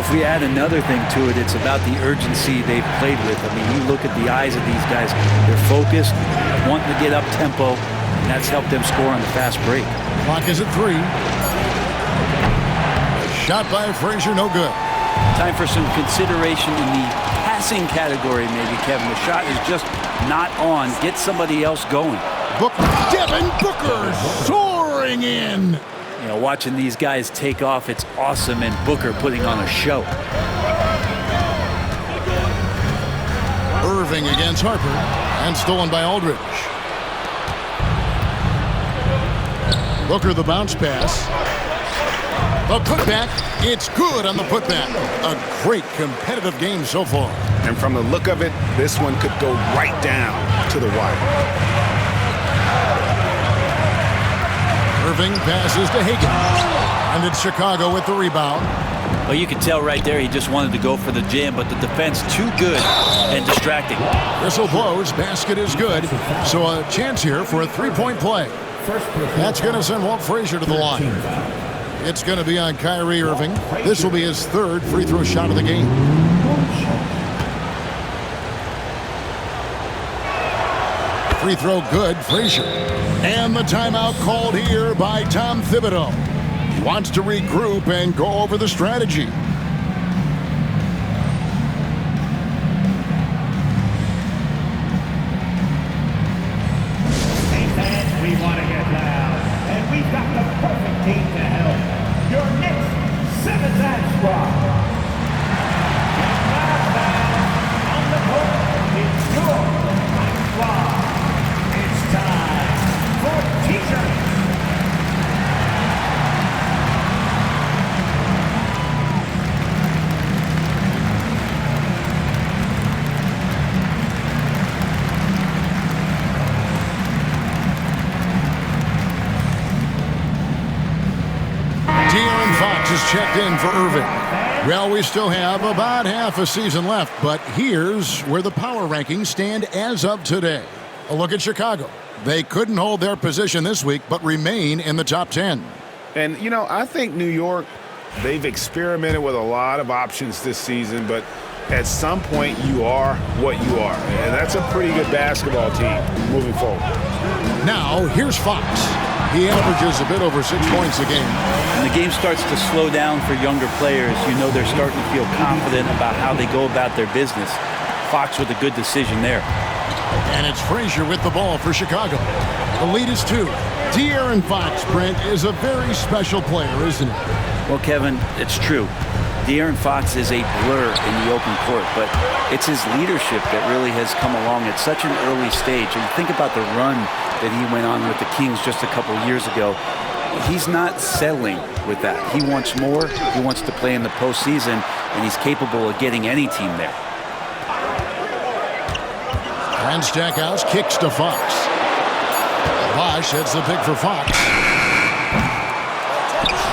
Well, if we add another thing to it, it's about the urgency they've played with. I mean, you look at the eyes of these guys. They're focused, wanting to get up tempo, and that's helped them score on the fast break. Clock is at 3. A shot by Frazier, no good. Time for some consideration in the passing category, maybe, Kevin. The shot is just not on. Get somebody else going. Devin Booker soaring in. You know, watching these guys take off, it's awesome, and Booker putting on a show. Irving against Harper, and stolen by Aldridge. Booker the bounce pass. The putback, it's good on the putback. A great competitive game so far. And from the look of it, this one could go right down to the wire. Irving passes to Hagan. And it's Chicago with the rebound. Well, you can tell right there he just wanted to go for the jam, but the defense too good and distracting. Whistle blows, basket is good. So a chance here for a three-point play. That's going to send Walt Frazier to the line. It's going to be on Kyrie Irving. This will be his third free throw shot of the game. Free throw good, Frazier. And the timeout called here by Tom Thibodeau. He wants to regroup and go over the strategy. Hey fans, we want to get loud, and we've got the perfect team to help. Your Knicks 7-man squad. Get loud, fans. On the court, it's your squad. It's time for t-shirts. De'Aaron Fox is checked in for Irving. Well, we still have about half a season left, but here's where the power rankings stand as of today. A look at Chicago. They couldn't hold their position this week, but remain in the top 10. And, you know, I think New York, they've experimented with a lot of options this season, but at some point you are what you are. And that's a pretty good basketball team moving forward. Now, here's Fox. He averages a bit over 6 points a game. When the game starts to slow down for younger players, you know they're starting to feel confident about how they go about their business. Fox with a good decision there. And it's Frazier with the ball for Chicago. The lead is 2. De'Aaron Fox, Brent, is a very special player, isn't he? Well, Kevin, it's true. De'Aaron Fox is a blur in the open court, but it's his leadership that really has come along at such an early stage. And think about the run that he went on with the Kings just a couple of years ago. He's not settling with that. He wants more. He wants to play in the postseason, and he's capable of getting any team there. And Stackhouse kicks to Fox. Bosch hits the pick for Fox.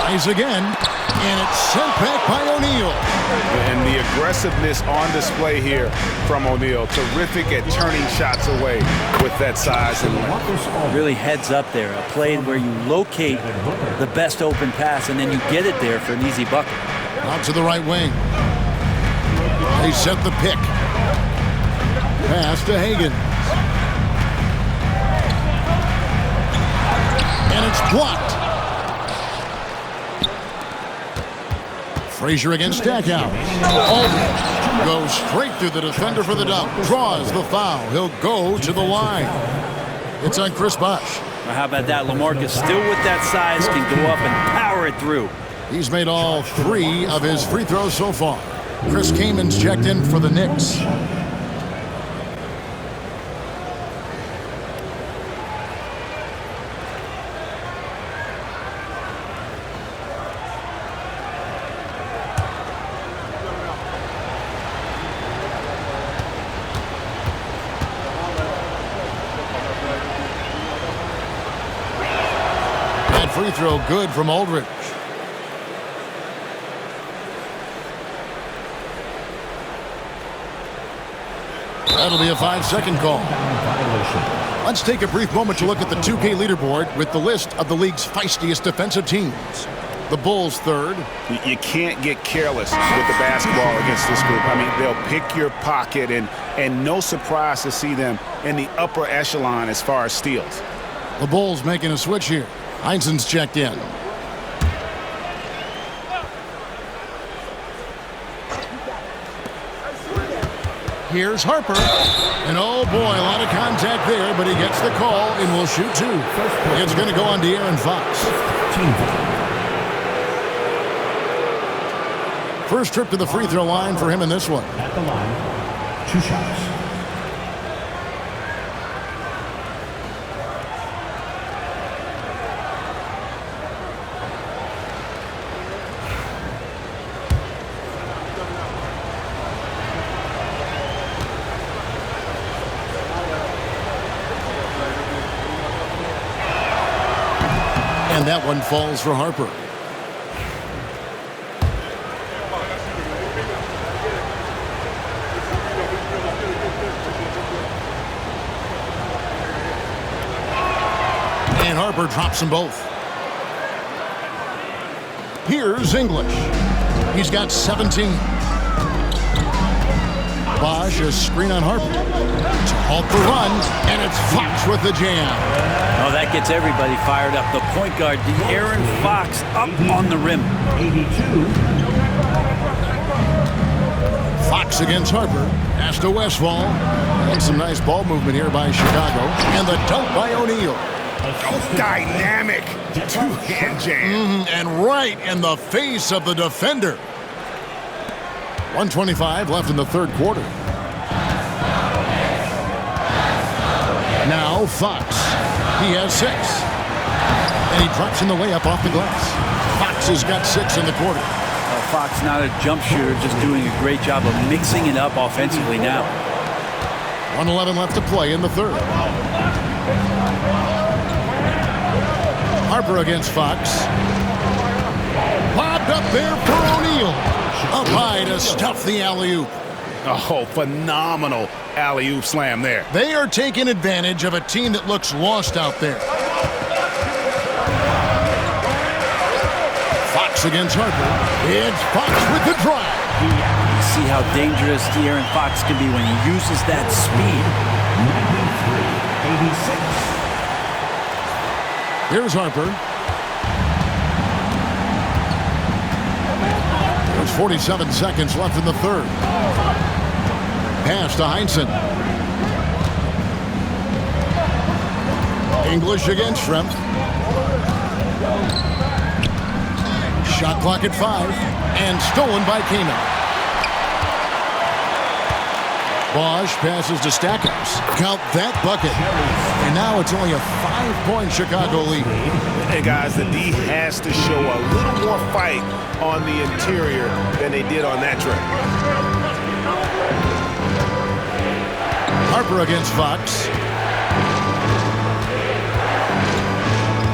Tries again, and it's sent back by O'Neal. And the aggressiveness on display here from O'Neal. Terrific at turning shots away with that size and length. Really heads up there. A play where you locate the best open pass, and then you get it there for an easy bucket. Out to the right wing. They set the pick. Pass to Hagan. And it's blocked. Frazier against Stackhouse. Aldridge goes straight through the defender for the dunk. Draws the foul. He'll go to the line. It's on Chris Bosh. Well, how about that? LaMarcus still with that size can go up and power it through. He's made all 3 of his free throws so far. Chris Kamen's checked in for the Knicks. Free throw good from Aldridge. That'll be a 5-second call. Let's take a brief moment to look at the 2K leaderboard with the list of the league's feistiest defensive teams. The Bulls third. You can't get careless with the basketball against this group. I mean, they'll pick your pocket, and no surprise to see them in the upper echelon as far as steals. The Bulls making a switch here. Heinsohn's checked in. Here's Harper. And oh boy, a lot of contact there, but he gets the call and will shoot two. It's going to go on De'Aaron Fox. First trip to the free throw line for him in this one. At the line, 2 shots. And that one falls for Harper. And Harper drops them both. Here's English. He's got 17. Bosch, a screen on Harper. To halt the run, and it's Fox with the jam. Oh, that gets everybody fired up. The point guard, De'Aaron Fox, up on the rim. 82. Fox against Harper. Pass to Westfall. And some nice ball movement here by Chicago. And the dunk by O'Neal. Dynamic two-hand jam. And right in the face of the defender. 1:25 left in the third quarter. Now Fox. He has 6. And he drops in the layup off the glass. Fox has got 6 in the quarter. Fox, not a jump shooter, just doing a great job of mixing it up offensively now. 1:11 left to play in the third. Harper against Fox. Lobbed up there for O'Neal. Up high to stuff the alley-oop. Oh, phenomenal alley-oop slam there. They are taking advantage of a team that looks lost out there. Fox against Harper. It's Fox with the drive. You see how dangerous De'Aaron Fox can be when he uses that speed. 93-86. Here's Harper. There's 47 seconds left in the third. Pass to Heinsohn. English against Schrempf. Shot clock at 5. And stolen by Kano. Bosch passes to Stackhouse. Count that bucket. And now it's only a 5-point Chicago lead. Hey, guys, the D has to show a little more fight on the interior than they did on that trip. Harper against Fox.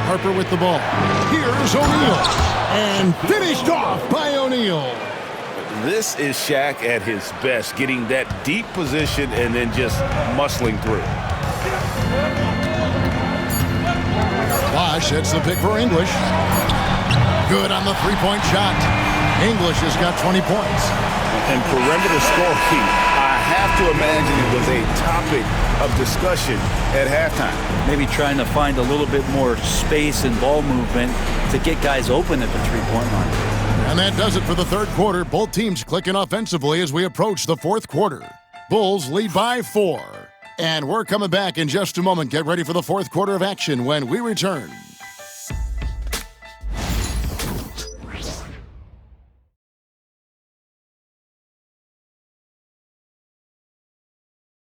Harper with the ball. Here's O'Neal. And finished off by O'Neal. This is Shaq at his best, getting that deep position and then just muscling through. Bosch hits the pick for English. Good on the three-point shot. English has got 20 points. And perimeter scoring, I have to imagine it was a topic of discussion at halftime. Maybe trying to find a little bit more space and ball movement to get guys open at the three-point line. And that does it for the third quarter. Both teams clicking offensively as we approach the fourth quarter. Bulls lead by 4. And we're coming back in just a moment. Get ready for the fourth quarter of action when we return.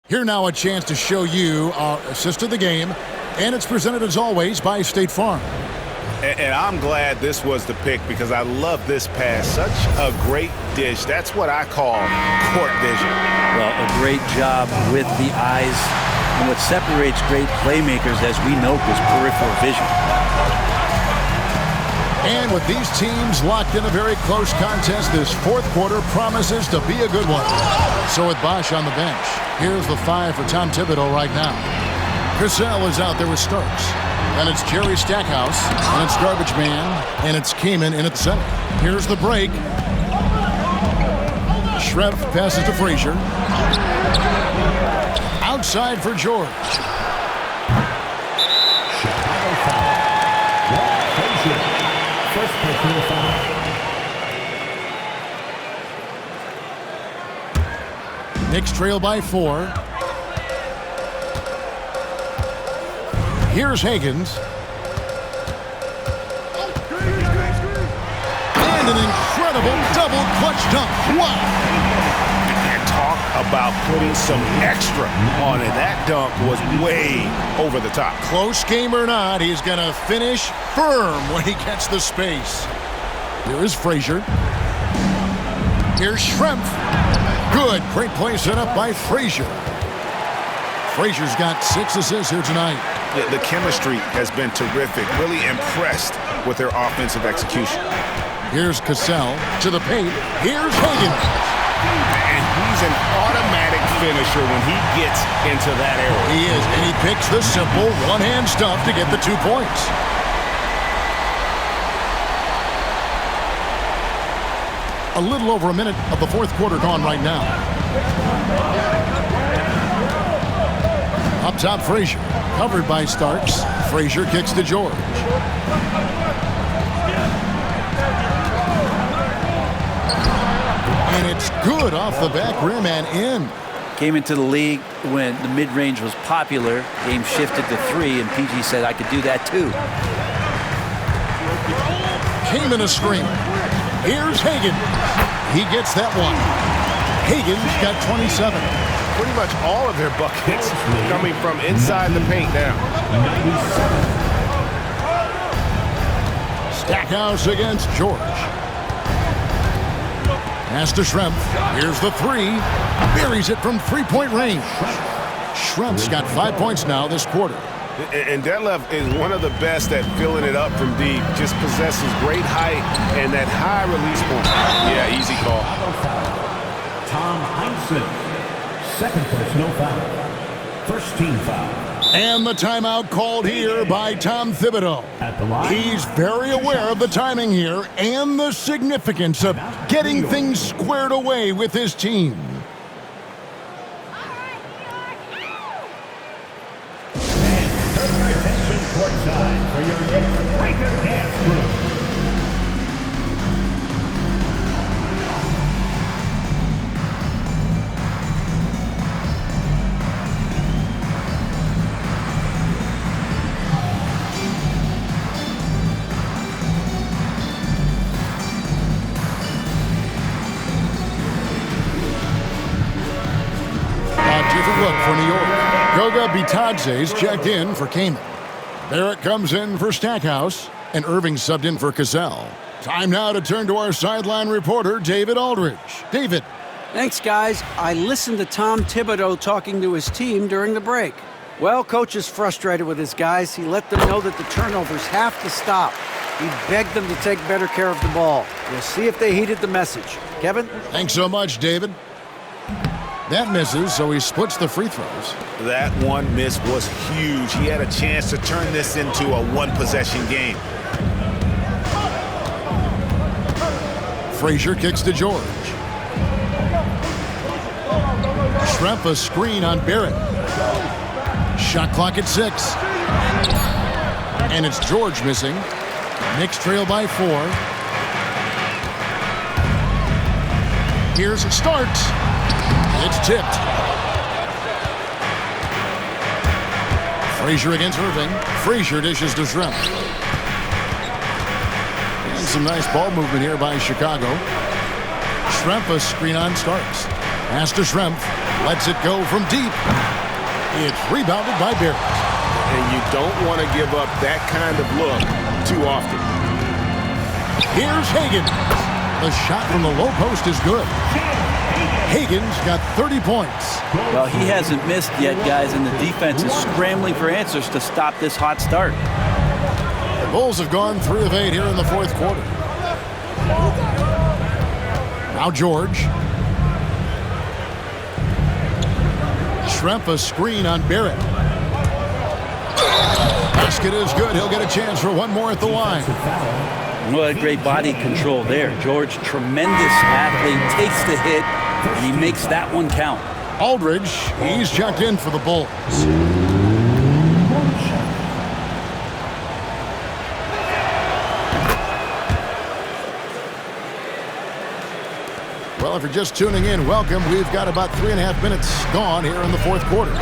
Here now a chance to show you our assist of the game. And it's presented as always by State Farm. And I'm glad this was the pick because I love this pass. Such a great dish. That's what I call court vision. Well, a great job with the eyes. And what separates great playmakers, as we know, is peripheral vision. And with these teams locked in a very close contest, this fourth quarter promises to be a good one. So with Bosch on the bench, here's the 5 for Tom Thibodeau right now. Cassell is out there with Starks. And it's Jerry Stackhouse, and it's Garbage Man, and it's Kamen in at center. Here's the break. Schrempf passes to Frazier. Outside for George. First personal foul. Knicks trail by 4. Here's Higgins. And an incredible double clutch dunk. Wow. And talk about putting some extra on it. That dunk was way over the top. Close game or not, he's going to finish firm when he gets the space. Here is Frazier. Here's Schrempf. Good. Great play set up by Frazier. Frazier's got 6 assists here tonight. The chemistry has been terrific. Really impressed with their offensive execution. Here's Cassell to the paint. Here's Higgins. And he's an automatic finisher when he gets into that area. He is, and he picks the simple one-hand stuff to get the 2 points. A little over a minute of the fourth quarter gone right now. Up top, Frazier. Covered by Starks. Frazier kicks to George. And it's good off the back rim and in. Came into the league when the mid-range was popular. Game shifted to 3, and PG said, I could do that too. Came in a screen. Here's Higgins. He gets that one. Higgins got 27. Pretty much all of their buckets coming from inside the paint now. Stackhouse against George. Pass to Schrempf. Here's the 3. Buries it from 3-point range. Schrempf's got 5 points now this quarter. And Detlef is one of the best at filling it up from deep. Just possesses great height and that high release point. Yeah, easy call. Tom Heinsohn. Second personal foul. First team foul. And the timeout called here by Tom Thibodeau. At the line. He's very aware of the timing here and the significance of getting things squared away with his team. Attention courtside for your next breaker dance group. Different look for New York. Goga Bitadze's checked in for Kamen. Barrett comes in for Stackhouse, and Irving subbed in for Cassell. Time now to turn to our sideline reporter, David Aldridge. David. Thanks, guys. I listened to Tom Thibodeau talking to his team during the break. Well, coach is frustrated with his guys. He let them know that the turnovers have to stop. He begged them to take better care of the ball. We'll see if they heeded the message. Kevin? Thanks so much, David. That misses, so he splits the free throws. That one miss was huge. He had a chance to turn this into a one-possession game. Frazier kicks to George. Schrempf a screen on Barrett. Shot clock at 6. And it's George missing. Knicks trail by 4. Here's Starks. It's tipped. Frazier against Irving. Frazier dishes to Schrempf. And some nice ball movement here by Chicago. Schrempf a screen on Starks. Pass to Schrempf. Lets it go from deep. It's rebounded by Barrett. And you don't want to give up that kind of look too often. Here's Higgins. The shot from the low post is good. Higgins got 30 points. Well, he hasn't missed yet, guys, and the defense is scrambling for answers to stop this hot start. The Bulls have gone 3 of 8 here in the fourth quarter. Now George. Schrempf a screen on Barrett. Basket is good. He'll get a chance for one more at the line. Well, a great body control there. George, tremendous athlete, takes the hit, and he makes that one count. Aldridge, he's checked in for the Bulls. Well, if you're just tuning in, welcome. We've got about 3.5 minutes gone here in the fourth quarter.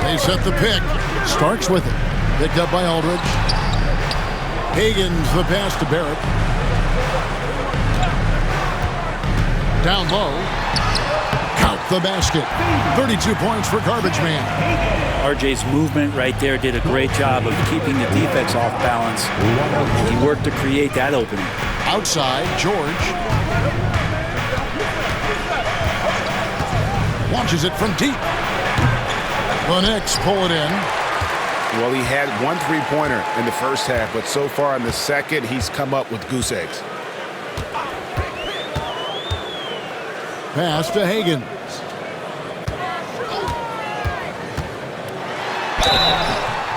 They set the pick. Starks with it. Picked up by Aldridge. Higgins, the pass to Barrett. Down low. Count the basket. 32 points for Garbage Man. RJ's movement right there did a great job of keeping the defense off balance. He worked to create that opening. Outside, George. Launches it from deep. The Knicks pull it in. Well, he had one three-pointer in the first half, but so far in the second, he's come up with goose eggs. Pass to Higgins.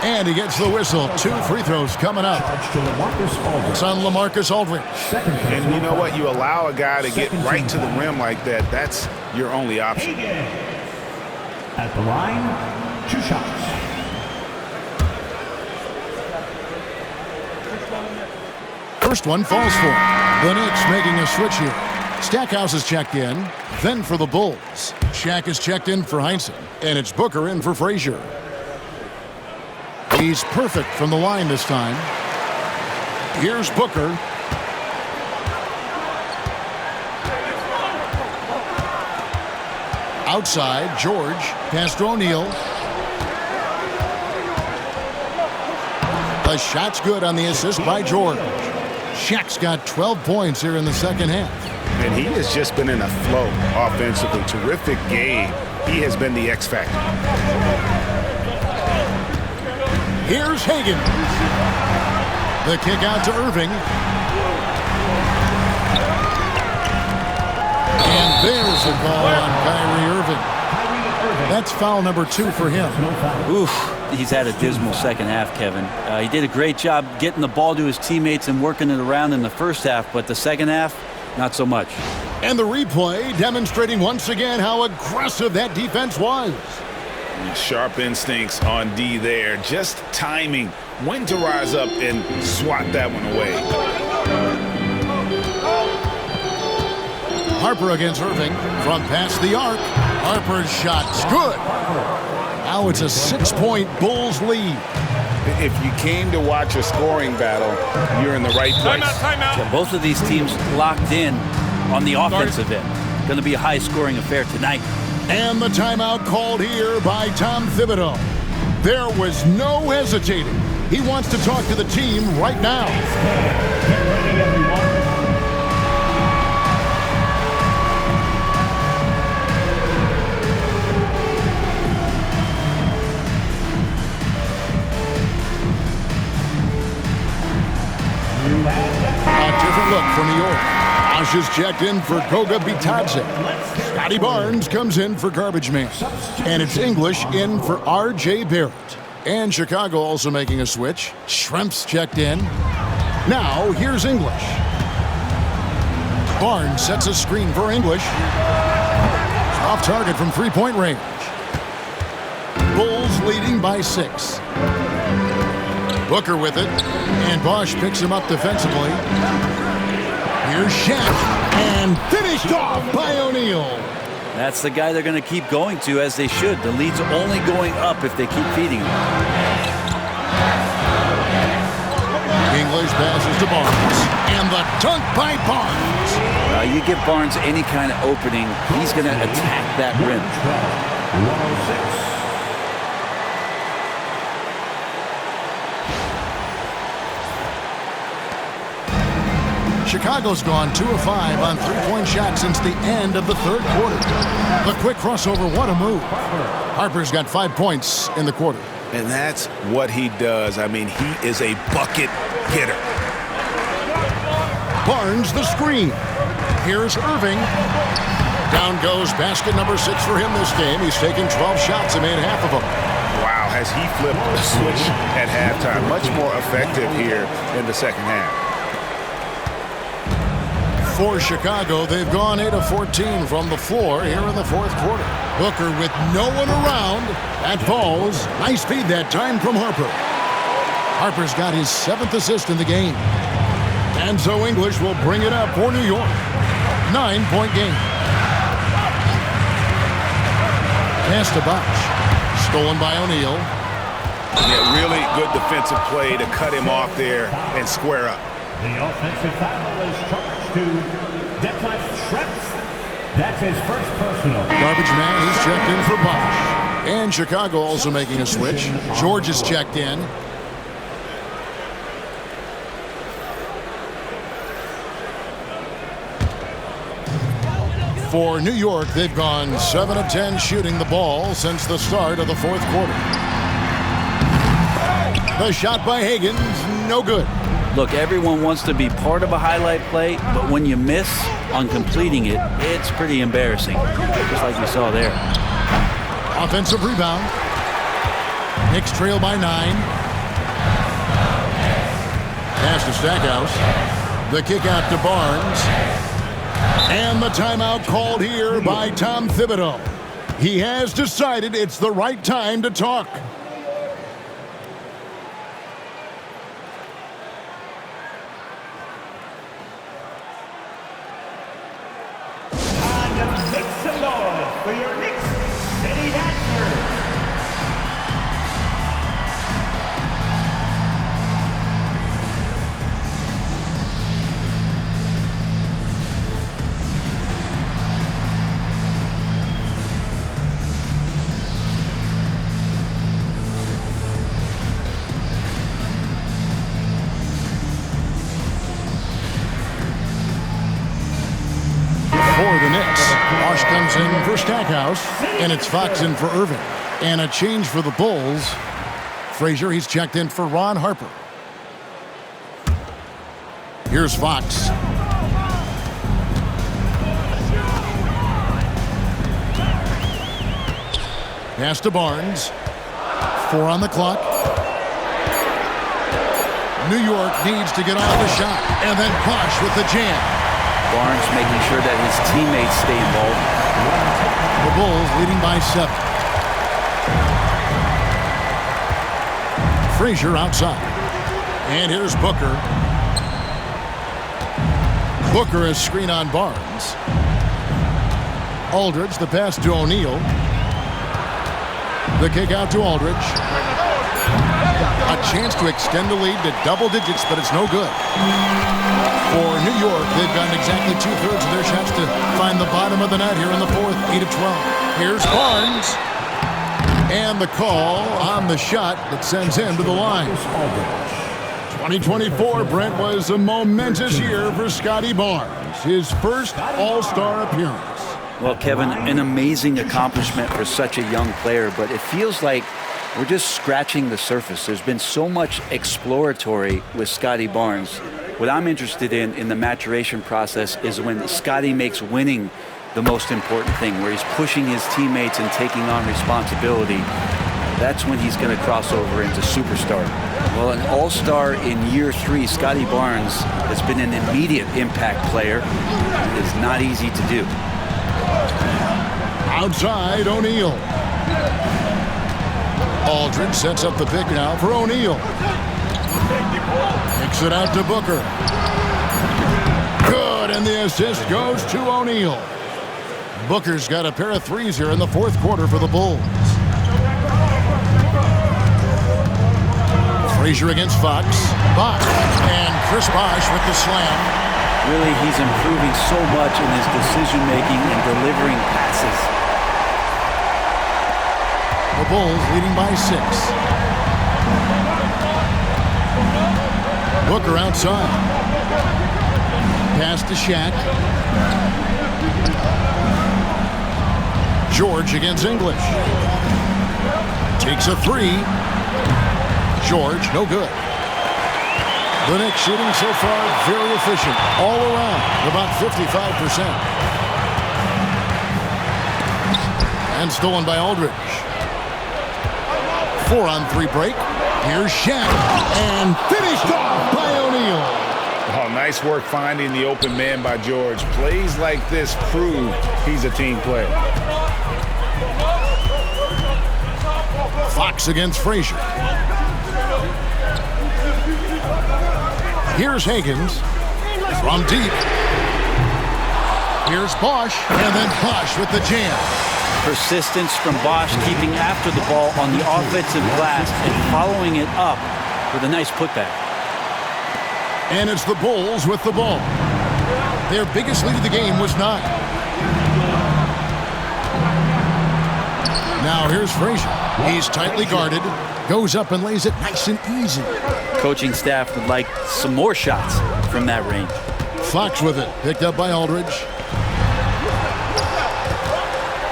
And he gets the whistle. 2 free throws coming up. It's on LaMarcus Aldridge. And you know what? You allow a guy to get right to the rim like that. That's your only option. At the line, 2 shots. First one falls for him. The Knicks making a switch here. Stackhouse is checked in, then for the Bulls. Shaq is checked in for Heinsohn, and it's Booker in for Frazier. He's perfect from the line this time. Here's Booker. Outside, George. Pass to O'Neal. The shot's good on the assist by George. Shaq's got 12 points here in the second half. And he has just been in a flow offensively. Terrific game. He has been the X factor. Here's Higgins. The kick out to Irving. And there's a call on Kyrie Irving. That's foul number 2 for him. Oof, he's had a dismal second half, Kevin. He did a great job getting the ball to his teammates and working it around in the first half, but the second half, not so much. And the replay demonstrating once again how aggressive that defense was. Sharp instincts on D there. Just timing when to rise up and swat that one away. Harper against Irving from past the arc. Harper's shot's good. Now it's a 6-point Bulls lead. If you came to watch a scoring battle, you're in the right place. Yeah, both of these teams locked in on the offensive end. Going to be a high-scoring affair tonight. And the timeout called here by Tom Thibodeau. There was no hesitating. He wants to talk to the team right now. Get ready, everyone. A different look for New York. Osh is checked in for Goga Bitadze. Scotty Barnes comes in for Garbage Man. And it's English in for R.J. Barrett. And Chicago also making a switch. Shrimp's checked in. Now, here's English. Barnes sets a screen for English. Off target from three-point range. Bulls leading by 6. Booker with it. And Bosch picks him up defensively. Here's Shaq. And finished off by O'Neal. That's the guy they're going to keep going to, as they should. The lead's only going up if they keep feeding him. English passes to Barnes. And the dunk by Barnes. You give Barnes any kind of opening, he's going to attack that rim. 106. Chicago's gone 2 of 5 on three-point shots since the end of the third quarter. The quick crossover, what a move. Harper's got 5 points in the quarter. And that's what he does. I mean, he is a bucket getter. Barnes the screen. Here's Irving. Down goes basket number 6 for him this game. He's taken 12 shots and made half of them. Wow, has he flipped the switch at halftime. Much more effective here in the second half. For Chicago, they've gone 8 of 14 from the floor here in the fourth quarter. Booker with no one around. That falls. Nice feed that time from Harper. Harper's got his 7th assist in the game. And so English will bring it up for New York. 9-point game. Pass to Bosh. Stolen by O'Neal. Yeah, really good defensive play to cut him off there and square up. The offensive foul is charged to Detlef Schrempf. That's his first personal. Garbage man is checked in for Bosh. And Chicago also making a switch. George is checked in. For New York, they've gone 7 of 10 shooting the ball since the start of the fourth quarter. The shot by Higgins, no good. Look, everyone wants to be part of a highlight play, but when you miss on completing it, it's pretty embarrassing, just like we saw there. Offensive rebound. Knicks trail by 9. Pass to Stackhouse. The kick out to Barnes. And the timeout called here by Tom Thibodeau. He has decided it's the right time to talk. And make some noise for your Knicks City Dancers. For the Knicks, Bosh comes in for Stackhouse, and it's Fox in for Irving. And a change for the Bulls. Frazier, he's checked in for Ron Harper. Here's Fox. Pass to Barnes. 4 on the clock. New York needs to get off the shot, and then Bosh with the jam. Barnes making sure that his teammates stay involved. The Bulls leading by 7. Frazier outside. And here's Booker. Booker has screen on Barnes. Aldridge, the pass to O'Neal. The kick out to Aldridge. A chance to extend the lead to double digits, but it's no good. For New York, they've gotten exactly 2/3 of their shots to find the bottom of the net here in the fourth, 8 of 12. Here's Barnes. And the call on the shot that sends him to the line. 2024, Brent, was a momentous year for Scotty Barnes. His first All-Star appearance. Well, Kevin, an amazing accomplishment for such a young player, but it feels like we're just scratching the surface. There's been so much exploratory with Scotty Barnes. What I'm interested in the maturation process is when Scotty makes winning the most important thing, where he's pushing his teammates and taking on responsibility. That's when he's going to cross over into superstar. Well, an all-star in year 3, Scotty Barnes has been an immediate impact player. It is not easy to do. Outside, O'Neal. Aldridge sets up the pick now for O'Neal. Kicks it out to Booker. Good, and the assist goes to O'Neal. Booker's got a pair of threes here in the fourth quarter for the Bulls. Frazier against Fox. Bosh, and Chris Bosh with the slam. Really, he's improving so much in his decision-making and delivering passes. The Bulls leading by 6. Booker outside. Pass to Shaq. George against English. Takes a 3. George, no good. The Knicks shooting so far very efficient. All around, about 55%. And stolen by Aldridge. 4-on-3 break. Here's Shaq, and finished off by O'Neal. Oh, nice work finding the open man by George. Plays like this prove he's a team player. Fox against Frazier. Here's Higgins from deep. Here's Bosch, and then Bosch with the jam. Persistence from Bosch, keeping after the ball on the offensive glass and following it up with a nice putback. And it's the Bulls with the ball. Their biggest lead of the game was 9. Now here's Frazier. He's tightly guarded. Goes up and lays it nice and easy. Coaching staff would like some more shots from that range. Fox with it. Picked up by Aldridge.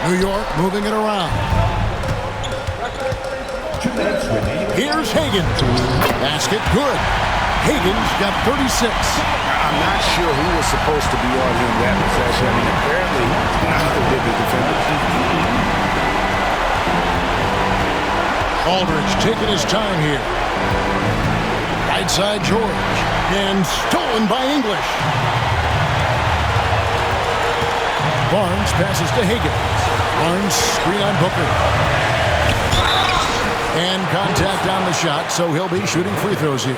New York moving it around. Here's Higgins. Basket good. Higgins got 36. I'm not sure who was supposed to be on him that possession. I mean, apparently, neither did the defenders. Aldridge taking his time here. Right side George. And stolen by English. Barnes passes to Higgins. Barnes screen on Booker. And contact on the shot, so he'll be shooting free throws here.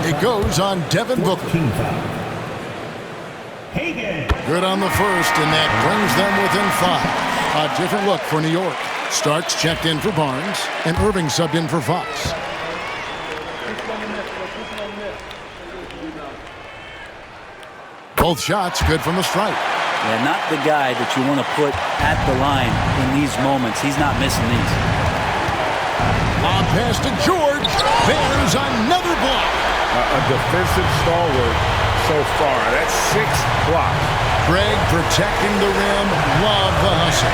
It goes on Devin Booker. Good on the first, and that brings them within 5. A different look for New York. Starks checked in for Barnes, and Irving subbed in for Fox. Both shots good from the stripe. Yeah, not the guy that you want to put at the line in these moments. He's not missing these. On pass to George. There's another block. A defensive stalwart so far. That's 6 blocks. Greg protecting the rim. Love the hustle.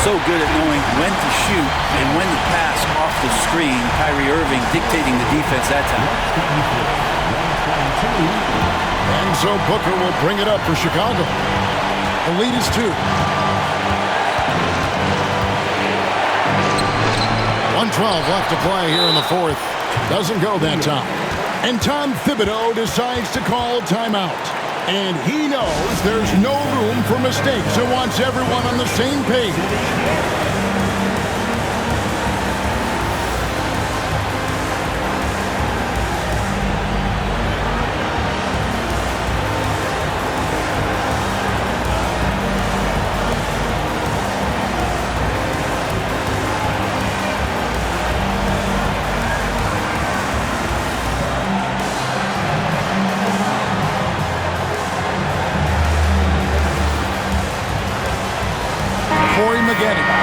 So good at knowing when to shoot and when to pass off the screen. Kyrie Irving dictating the defense that time. And so Booker will bring it up for Chicago. The lead is 2. 1:12 left to play here in the fourth. Doesn't go that time. And Tom Thibodeau decides to call timeout. And he knows there's no room for mistakes and wants everyone on the same page.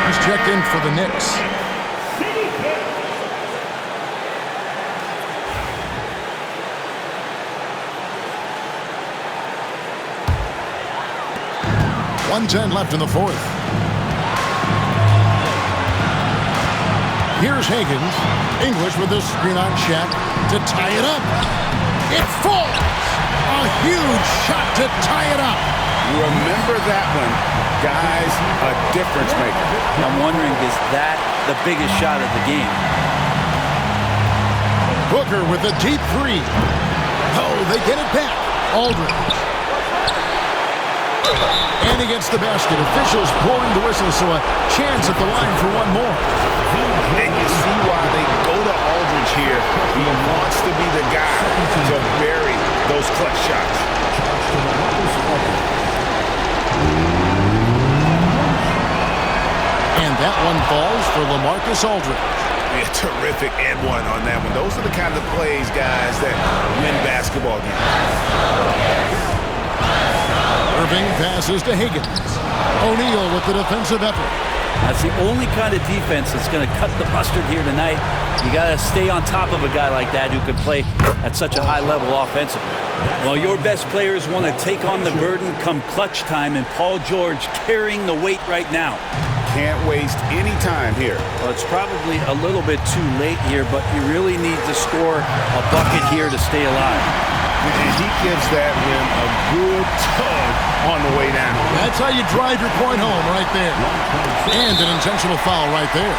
He's checked in for the Knicks. .110 left in the fourth. Here's Higgins. English with this screen on Shaq to tie it up. It falls. A huge shot to tie it up. Remember that one, guys, a difference maker. I'm wondering, is that the biggest shot of the game? Booker with a deep 3. Oh, they get it back. Aldridge. And he gets the basket. Officials blowing the whistle, so a chance at the line for one more. And you see why they go to Aldridge here. He wants to be the guy to bury those clutch shots. And that one falls for LaMarcus Aldridge. Yeah, terrific and one on that one. Those are the kind of plays, guys, that win basketball games. Irving passes to Higgins. O'Neal with the defensive effort. That's the only kind of defense that's going to cut the mustard here tonight. You got to stay on top of a guy like that who can play at such a high level offensively. Well, your best players want to take on the burden come clutch time, and Paul George carrying the weight right now. Can't waste any time here. Well, it's probably a little bit too late here, but you really need to score a bucket here to stay alive. And he gives that rim a good tug on the way down. That's how you drive your point home right there. And an intentional foul right there.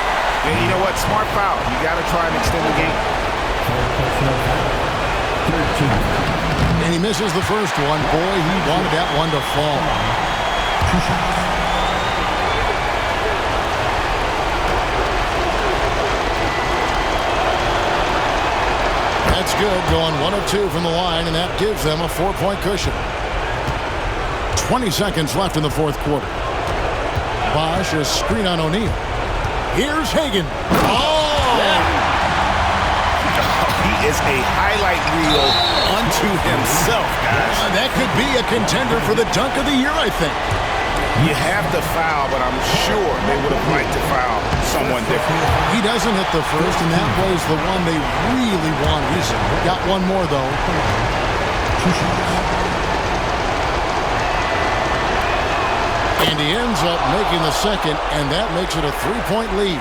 And you know what? Smart foul. You got to try and extend the game. And he misses the first one. Boy, he wanted that one to fall. That's good, going 1 of 2 from the line, and that gives them a 4-point cushion. 20 seconds left in the fourth quarter. Bosch, a screen on O'Neal. Here's Hagan. Oh! He is a highlight reel unto himself, guys. That could be a contender for the dunk of the year, I think. You have to foul, but I'm sure they would have liked to foul someone different. He doesn't hit the first, and that was the one they really wanted. He's got one more, though. And he ends up making the second, and that makes it a 3-point lead.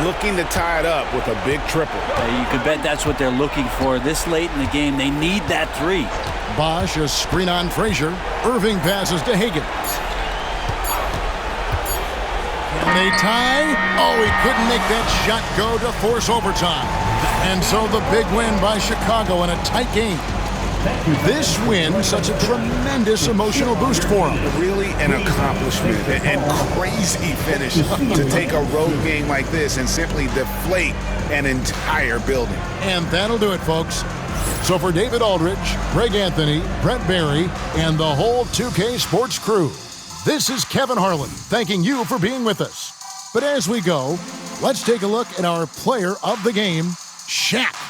Looking to tie it up with a big triple. You could bet that's what they're looking for this late in the game. They need that 3. Bosch, a screen on Frazier. Irving passes to Hagan. Can they tie? Oh, he couldn't make that shot go to force overtime. And so the big win by Chicago in a tight game. This win, such a tremendous emotional boost for him. Really an accomplishment and crazy finish to take a road game like this and simply deflate an entire building. And that'll do it, folks. So for David Aldridge, Greg Anthony, Brent Barry, and the whole 2K Sports crew, this is Kevin Harlan thanking you for being with us. But as we go, let's take a look at our player of the game, Shaq.